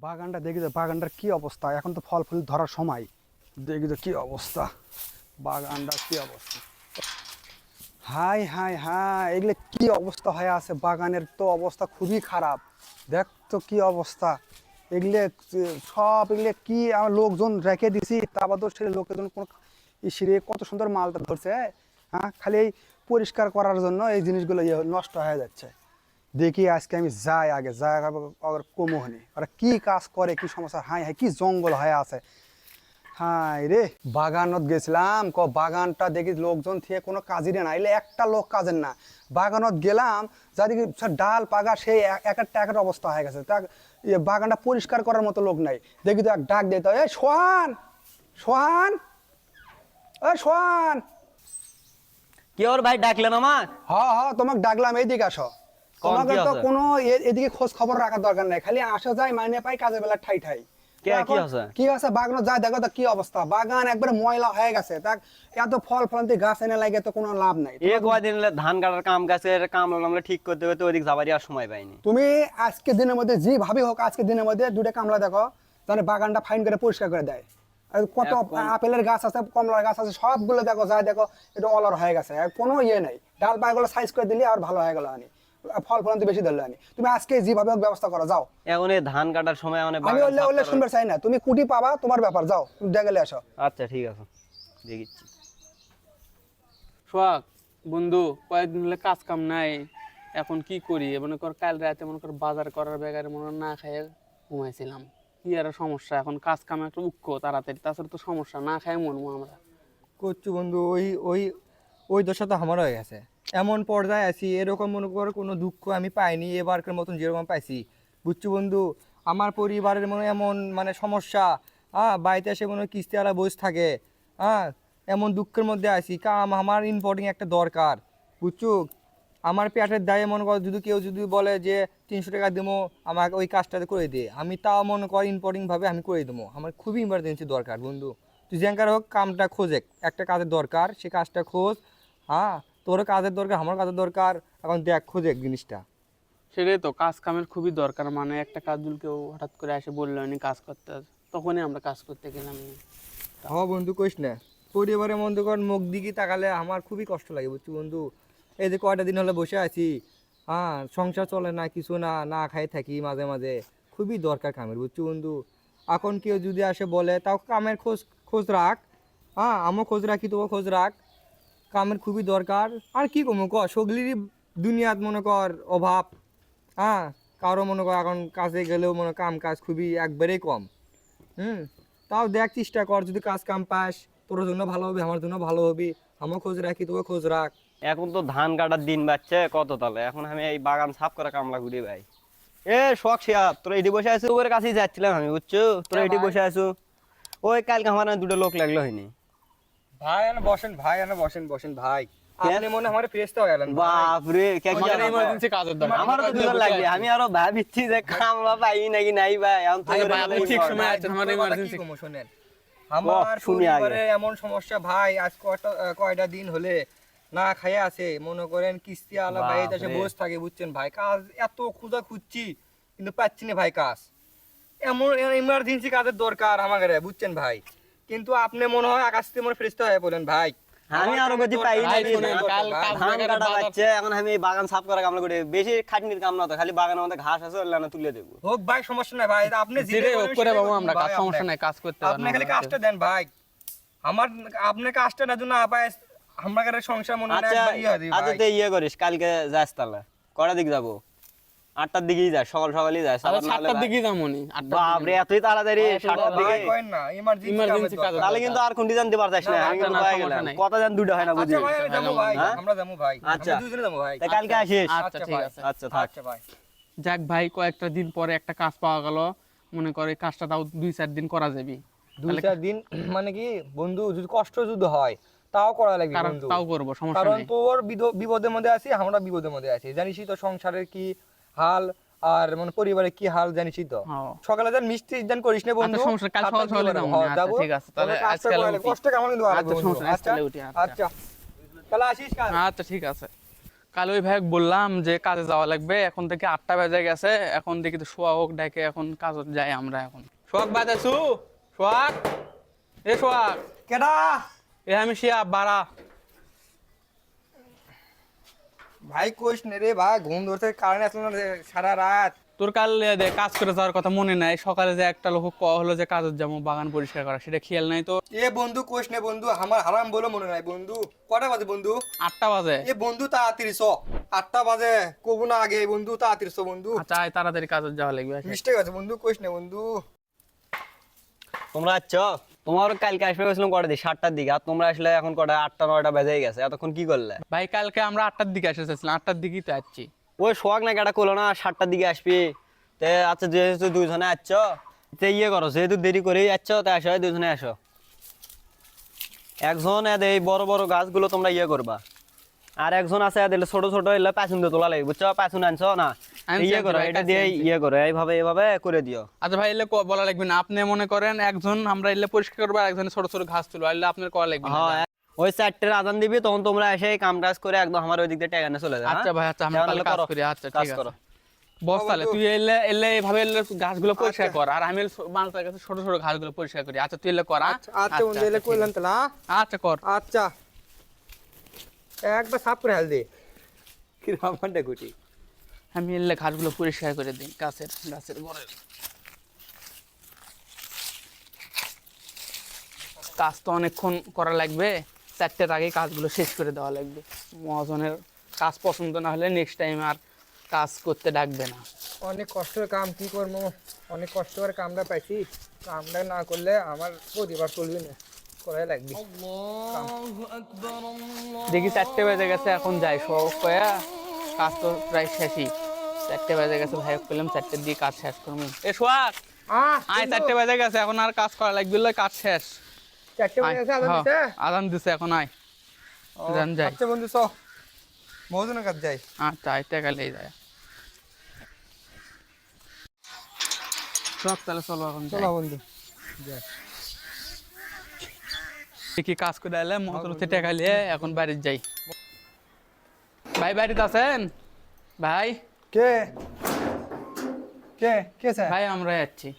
বাগানটা দেখি তো, বাগানটার কি অবস্থা। এখন তো ফল ফুল ধরার সময়, দেখি তো কি অবস্থা, বাগানটার কি অবস্থা। হাই হাই হাই, এগুলো কি অবস্থা হয়ে আছে বাগানের, তো অবস্থা খুবই খারাপ। দেখ তো কি অবস্থা এগুলো, সব এগুলো কি আমার লোকজন রেখে দিছি, তারপর তো সে লোকজন কোনো ইসিরে কত সুন্দর মালটা ধরছে। হ্যাঁ, খালি এই পরিষ্কার করার জন্য এই জিনিসগুলো নষ্ট হয়ে যাচ্ছে। দেখি আজকে আমি যাই, আগে যাই কমোহনি ওরা কি কাজ করে, কি সমস্যা। হাই হাই, কি জঙ্গল হয়ে আছে। হাই রে, বাগানত গেছিলাম, বাগানটা দেখি লোকজন থেকে কোনো কাজেরই না, এলে একটা লোক কাজের না। বাগানত গেলাম, যাদিকে ডাল পাগা সেই এক একটা একের অবস্থা হয়ে গেছে। তা বাগানটা পরিষ্কার করার মতো লোক নাই। দেখি তো এক ডাক দিতে, এই সোহান, সোহান, ওই সোহান। কি ওর ভাই ডাকলেন আমার? তোমাকে ডাকলাম, এইদিকে আসো। তোমাকে তো কোনো এদিকে খোঁজ খবর রাখার দরকার নাই, খালি আসা যায় মাইনে পাই, কাজের বেলা ঠাই ঠাই। কি আছে বাগান যায়, দেখো তো কি অবস্থা। বাগান একবারে ময়লা হয়ে গেছে। তা এত ফল ফলান্তি গাছ এনে লাগে তো কোনো লাভ নাই। কয়দিন ধান কাটার কাম গাছের কাম আমরা ঠিক করতে করতে ওইদিক যাবারই আর সময় পাইনি। তুমি আজকে দিনের মধ্যে যে ভাবি হোক, আজকে দিনের মধ্যে দুটো কামলা দেখো, তাহলে বাগানটা ফাইন করে পরিষ্কার করে দেয়। কত আপেলের গাছ আছে, কমলার গাছ আছে, সবগুলো দেখো, যায় দেখো এটা অলর হয়ে গেছে, কোনো ইয়ে নাই। ডাল পায়গুলো সাইজ করে দিলে আর ভালো হয়ে গেল, আনি ফল ফলান্তি বেশি ধরলে আনি। তুমি আজকে যেভাবে ব্যবস্থা করো, যাও। এখন এই ধান কাটার সময় আমি ওলে শুনতে চাই না, তুমি কুটি পাবা, তোমার ব্যাপার, যাও তুমি দেখে আসো। আচ্ছা ঠিক আছে, দেখিচ্ছি। সোহাগ বন্ধু, কয়েকদিন হলে কাজ কাম নাই, এখন কি করি? মনে কর কাল রাতে মনে কর বাজার করার বেগারে মনে না খাইয়ে ঘুমাইছিলাম। কি আর সমস্যা, এখন কাজ কাম একটা উক্ষ তাড়াতাড়ি, তাছাড়া তো সমস্যা, না খাই মরবো আমরা। করছু বন্ধু, ওই ওই ওই দশা তো আমার হয়ে গেছে। এমন পর্যায়ে আছি, এরকম মনে কর কোনো দুঃখ আমি পাইনি এবারকার মতন যেরকম পাইছি। বুঝছো বন্ধু, আমার পরিবারের মনে এমন মানে সমস্যা, বাড়িতে এসে মনে কিস্তিওয়ালা বসে থাকে, এমন দুঃখের মধ্যে আছি। কাম আমার ইম্পর্টেন্ট একটা দরকার, বুঝছো। আমার পেটের দায়ে মনে কর যদি কেউ যদি বলে যে 300 টাকা দেবো আমাকে ওই কাজটাতে করে দিয়ে, আমি তাও মনে কর ইম্পর্টেন্টভাবে আমি করে দেবো। আমার খুবই ইমার্জেন্সি দরকার বন্ধু। তুই যেঙ্কার হোক কামটা খোঁজে, একটা কাজের দরকার, সে কাজটা খোঁজ। তোরও কাজের দরকার, আমার কাজের দরকার, এখন দেখ খোঁজে জিনিসটা। সেটাই তো, কাজ কামের খুবই দরকার। মানে একটা কাজ যদি কেউ হঠাৎ করে এসে বললো নি কাজ করতে, তখনই আমরা কাজ করতে গেলাম। বন্ধু কইস না, পরিবারের মধ্যে কর মুখ দিকে তাকালে আমার খুবই কষ্ট লাগে, বুঝছি বন্ধু। এই যে কয়টা দিন হলে বসে আছি, সংসার চলে না, কিছু না, না খাই থাকি মাঝে মাঝে। খুবই দরকার কামের, বুঝছি বন্ধু। এখন কেউ যদি আসে বলে তাও কামের খোঁজ খোঁজ রাখ, আমিও খোঁজ রাখি, তোও খোঁজ রাখ। কামের খুবই দরকার। আর কি কমো সগলিরই দুনিয়াত মনে কর অভাব। কারো মনে কর এখন কাজে গেলেও মনে কাম কাজ খুবই একবারেই কম। তাও দেখ চেষ্টা কর, যদি কাজ কাম পাস তোর জন্য ভালো হবে, আমার জন্য ভালো হবে। আমিও খোঁজ রাখি, তোকে খোঁজ রাখ। এখন তো ধান কাটার দিন বাচ্চা কত তালে, এখন আমি এই বাগান সাফ করে কামলা ঘুরি ভাই। শখ শিয়াব, তোরা এটি বসে আছো, ওর কাছেই যাচ্ছিলাম আমি, বুঝছো। তোরা এটি বসে আছো, ওই কালকে আমার দুটো লোক লাগলো হয়নি। ভাই বসেন, ভাই বসেন বসেন ভাই। আপনি মনে আমার ফ্রেশটা হয়ে গেলেন। বাপরে, ইমার্জেন্সি কাজের দরকার, আমারও তো দুটো লাগবে। আমি আরো ভাবিচ্ছি যে কামলা পাই নাকি নাই ভাই। এখন তো ঠিক সময় আছে, আমার ইমার্জেন্সি। শোনেন, আমার পরিবারে এমন সমস্যা ভাই, আজ কয়টা দিন হলে না খাইয়া আছে। মনে করেন কিস্তি আলা ভাই এসে বসে থাকে, বুঝছেন ভাই। কাজ এত খুঁজা খুঁজছি কিন্তু পাচ্ছি না ভাই কাজ। এমন ইমার্জেন্সি কাজের দরকার আমাদের, বুঝছেন ভাই। কিন্তু আপনি মনে হয় আকাশ থেকে মনে ফ্রেশটা হয়ে পড়লেন ভাই। আমি আরো গতি পাই না, ধান কাটা বাচ্চা। এখন আমি এই বাগান সাফ করা কামলা করি, বেশি খাটনির কাম না তো, খালি বাগানের মধ্যে ঘাস আছে ওগুলো না তুলে দেবো। হোক ভাই, সমস্যা নাই ভাই, আপনি যেটা করে পাবো আমরা, কাজ সমস্যা নাই, কাজ করতে পারবো। আপনি খালি কাজটা দেন ভাই। আমার আপনি কাজটা না জন্য আপায় আমাদের সংসার মনে হয় একবার ইয়ে হয়ে আচ্ছা তুই ইয়ে করিস, কালকে যাস তাহলে। কটার দিকে যাবো? 8টার দিকেই যাস, সকালই যাস। 7টার দিকেই যাবো নি। বাপরে, এতই তাড়াতাড়ি 7টার দিকে? কইন না, ইমার্জেন্সি কাজ। তাহলে কিন্তু আর কোনটি জানতে পারতাস না, আমি কিন্তু পাই গেলাম। কত জান দুটো হয় না বুঝি। আচ্ছা ভাই, যাবো ভাই, আমরা যাবো ভাই, আচ্ছা আমরা দুজনে যাবো ভাই। তাই কালকে আসিস। আচ্ছা ঠিক আছে। আচ্ছা থাক। আচ্ছা ভাই। যাক ভাই, কয়েকটা দিন পরে একটা কাজ পাওয়া গেল। মনে করে কাজটা তাও 2-4 দিন করা যাবে। 2-4 দিন মানে কি বন্ধু, যদি কষ্ট যদি হয় তাও করা লাগবে বন্ধু। তাও করব, সমস্যা কারণ নেই। তোর বিপদের মধ্যে আছি, আমরা বিপদের মধ্যে আছি। জানিসই তো সংসারের কি হাল, আর মানে পরিবারের কি হাল জানিসই তো। সকালে যা মিষ্টি দান করিস না বন্ধু। আচ্ছা সমস্যা, কাল সকালে যাবো। আচ্ছা ঠিক আছে, তাহলে আজকে কষ্ট কেমন কিন্তু আচ্ছা সমস্যা নাই, আজকে উঠি। আচ্ছা তাহলে আসিস কাল। আচ্ছা ঠিক আছে। কাল ওই ভাই বললাম যে কাজে যাওয়া লাগবে, এখন থেকে 8টা বেজে গেছে, এখন দেখি তো সোয়া হোক ডাকে, এখন কাজে যাই আমরা এখন। সোহাগ বাদ আছু? সোহাগ, এ সোহাগ, কেডা? এ আমি শিয়া বাড়া। ভাই কইস নে রে ভাই, ঘুম ধরতে কারণে আসলো না রে সারা রাত। তোর কাল কাজ করে যাওয়ার কথা মনে নাই, সকালে যে একটা লোক হলো যে কাজের যাবো বাগান পরিষ্কার করা, সেটা খেয়াল নাই তো। এ বন্ধু কইস নে বন্ধু, আমার হারাম বলে মনে নাই বন্ধু। কটা বাজে বন্ধু? 8টা বাজে। এ বন্ধু তাড়াতাড়ি চ, 8টা বাজে কবু না আগে বন্ধু, তাড়াতাড়ি চ বন্ধু। আচ্ছা আয়, তাড়াতাড়ি কাজে যাওয়া লাগবে। মিস্টেক আছে বন্ধু, কইস নে বন্ধু। তোমরা আচ্ছ, তোমার কালকে আসবে গেছিলাম কটার দিকে? 7টার দিকে। আর তোমরা আসলে এখন কটা? 8টা 9টা বেজে গেছে। এতক্ষণ কি করলে? ভাই কালকে আমরা 8টার দিকে এসেছিলাম, 8টার দিকেই তো আসছি। ওই সোহাগ না কেটা করলো না 7টার দিকে আসবি? তে আচ্ছা, যেহেতু দুইজনে আসছ, তে ইয়ে করো, যেহেতু দেরি করেই যাচ্ছ, তা আসো, দুইজনে আসো। একজন এই বড় বড় গাছগুলো তোমরা ইয়ে করবা, আর একজন আছে এদের ছোট ছোট এলে পাঁচুন দিয়ে তোলা লাগবে, বুঝছো? পাঁচুন আনছো না, আনছি, ইয়ে করো, ভাই, এটা কাছে দিয়ে আনছি। ইয়ে করো, এইভাবে এইভাবে করে দিও। আচ্ছা ভাই, এলে বলা লাগবে না, আপনি মনে করেন একজন আমরা এলে পরিষ্কার করবো, আর একজন ছোট ছোট ঘাস তুলবো, এলে আপনার করা লাগবে না। হ্যাঁ, ওই 4টের আজান দিবি, তখন তোমরা এসে এই কাম কাজ করে একদম আমার ওই দিক দিয়ে টেকানে চলে যাও। আচ্ছা ভাই, আচ্ছা আমরা তাহলে তাহলে কাজ করো, করি। আচ্ছা কাজ ঠিক করো। আছে। বস তাহলে তুই এলে এলে এইভাবে এলে গাছগুলো পরিষ্কার কর, আর আমি মানুষের কাছে ছোট ছোট ঘাসগুলো পরিষ্কার করি। আচ্ছা তুই এলে কর। আচ্ছা বন্ধু, এলে কইলাম তাহলে। আচ্ছা কর। আচ্ছা, একবার সাফ করে হেল দে। কি রামানটা গুটি। আমি এলে ঘাসগুলো পরিষ্কার করে দিই, গাছের গাছের বড়ের কাজ তো অনেকক্ষণ করা লাগবে, 4টের আগে কাজগুলো শেষ করে দেওয়া লাগবে। মহাজনের কাজ পছন্দ না হলে নেক্সট টাইম আর কাজ করতে ডাকবে না। অনেক কষ্টের কাম, কি করবো, অনেক কষ্ট করে কামটা পাইছি, কামটা না করলে আমার পরিবার চলবে না, করাই লাগবে। দেখি 4টে বেজে গেছে, এখন যাই সব কয়া, কাজ তো প্রায় শেষই। 4টে বেজে গেছে, ভাই বললাম 4টের দিকে কাজ শেষ করবো। এ সোহাগ, আয় 4টে বেজে গেছে, এখন আর কাজ করা লাগবে না, কাজ শেষ। 4টে আয়, বাজে গেছে, আদান হ্যাঁ, দিছে? আদান দিছে, এখন আয় যান যাই। আচ্ছা বন্ধু চ, মহাজনের কাছে যাই। আচ্ছা আইতে গেলেই যায়। সব তাহলে চলো এখন যাই। চলো বন্ধু যাই। কি কাজ করে এলে মহাজনতে টাকা নিয়ে এখন বাড়িতে যাই। ভাই বাড়িতে আছেন? ভাই কে কে কে স্যার? ভাই আমরা যাচ্ছি।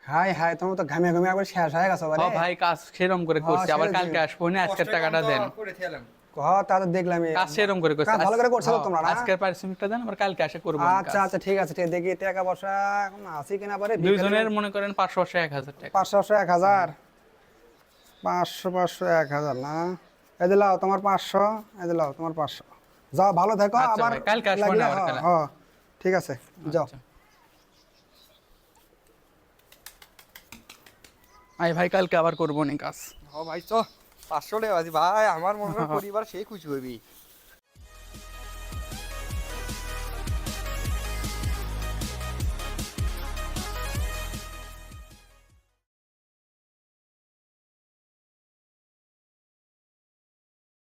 হাই হাই, তুমি তো ঘামে ঘামে একবার শেষ হয়ে গেছো ও বারে। ভাই কাজ সেরম করে করছি, আবার সেরে কালকে আসবো না, আজকের টাকাটা দেন। করে খেলাম। হ্যাঁ, তা তো দেখলাম। কাজ সেরম করে করছি। কাজ ভালো করে করছো তো তোমরা না? আজকের পারিশ্রমিকটা দেন, আবার কালকে এসে করবো। আচ্ছা আচ্ছা, ঠিক আছে, ঠিক আছে, দেখি টাকা পয়সা এখন আসি কিনা পারে। দুইজনের মনে করেন 500 1000 টাকা। 500 1000, 500 500 1000 না? এই দিলাও তোমার 500, এই দিলাও তোমার 500। যাও, ভালো থাকো। আচ্ছা আবার ভাই, কালকে আসবো লাগলে না আবার তাহলে। হ্যাঁ, ঠিক আছে, যাও। আচ্ছা। আই ভাই কালকে আবার করবো নি কাজ। ও ভাই চ, 500 টাকা আছে ভাই, আমার মনে হয় পরিবার সেই খুশি হবি।